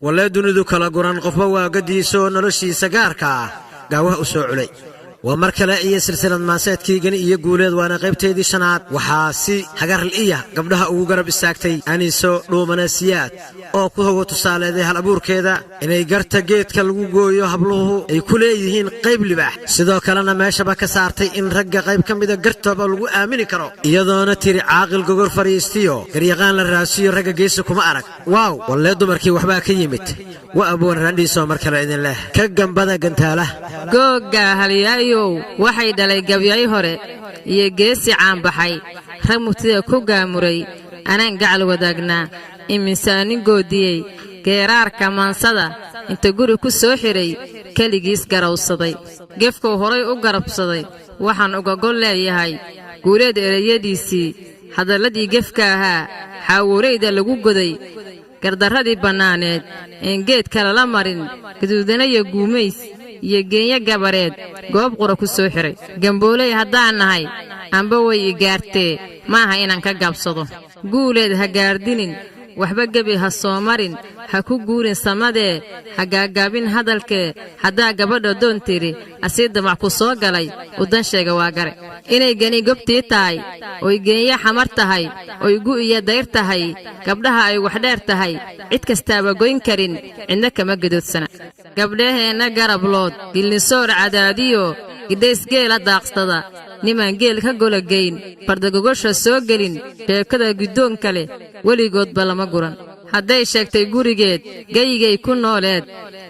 walla dunidu kala guran qofba waa gadiiso noloshiisa gaarka ah gaawaha u soo culay waa mar kale iyo silsilad maaseedkiigan iyo guuleed waana qaybteedii shanaad waxaa si hagarliya gabdhaha ugu garab istaagtay aniso dhuumanasiyaad oo ku hogo tusaaleeday hal abuurkeeda inay garta geedka lagu gooyo habluhu ay ku leeyihiin qayb libaax sidoo kalena meeshaba ka saartay in ragga qayb ka mida gartaba lagu aamini karo iyadoona tiri caaqil gogor fariistiyo garyaqaan la raasiyo ragga geesi kuma arag waaw wallee dumarkii waxbaa ka yimid waa abuwan raandhiisoo mar kale idin leh ka gambada gantaala googa haliyaayow waxay dhalay gabyay hore iyo geesi caanbaxay rag mugtida ku gaamuray anaan gacal wadaagnaa iminsaanin goodiyey geeraarka maansada inta guri ku soo xiray keligiis garawsaday gefkuu horay u garabsaday waxaan ugagol leeyahay guuleed ereyadiisii hadalladii gefka ahaa xaawuurayda lagu goday gardarradii bannaaneed een geed kale la marin gaduudanaya guumays iyo geenya gabareed goob qura ku soo xiray gambooley haddaan nahay amba way i gaartee maaha inaan ka gaabsado guuleed ha gaardinin waxba gebi ha soo marin ha ku guurin samadee ha gaagaabin hadalkee haddaa gabadha doon tiri asii damac ku soo galay udan sheega waa gare inay geni gobtii tahay oy geenya xamar tahay oy gu iyo dayr tahay gabdhaha ay wax dheer tahay cid kastaaba goyn karin cidna kama gadoodsana gabdhaheenna garablood gilnisoor cadaadiyo gidhays geela daaqsada nimaan geel ka gologayn fardagogosha soo gelin sheekada guddoonka leh weligoodba lama guran hadday sheegtay gurigeed gayigay ku nooleed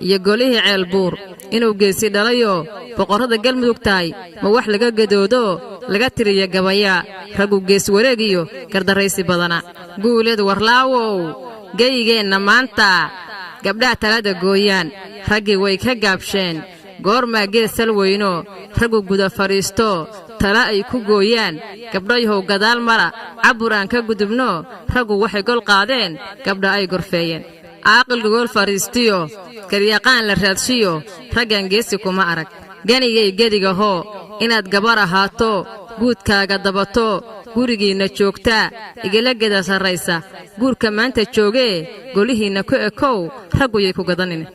iyo golihii ceelbuur inuu geesi dhalayoo boqorrada galmudug tahay ma wax laga gadoodoo laga tiriya gabayaa raggu gees wareegiyo gardarraysi badana guuleed warlaawow gayigeenna maanta gabdhaha talada gooyaan raggii way ka gaabsheen goormaa geed sal weyno raggu guda fadhiisto tala ay ku gooyaan gabdhayahow gadaal mara cabbur aan ka gudubno raggu waxay gol qaadeen gabdha ay gorfeeyeen caaqil gogol fadhiistiyo garyaqaan la raadshiyo raggan geesi kuma arag ganigay gedigahoo inaad gabar ahaato guudkaaga dabato gurigiinna joogtaa igala geda sarraysa guurka maanta joogee golihiinna ku ekow ragguyay ku gadanine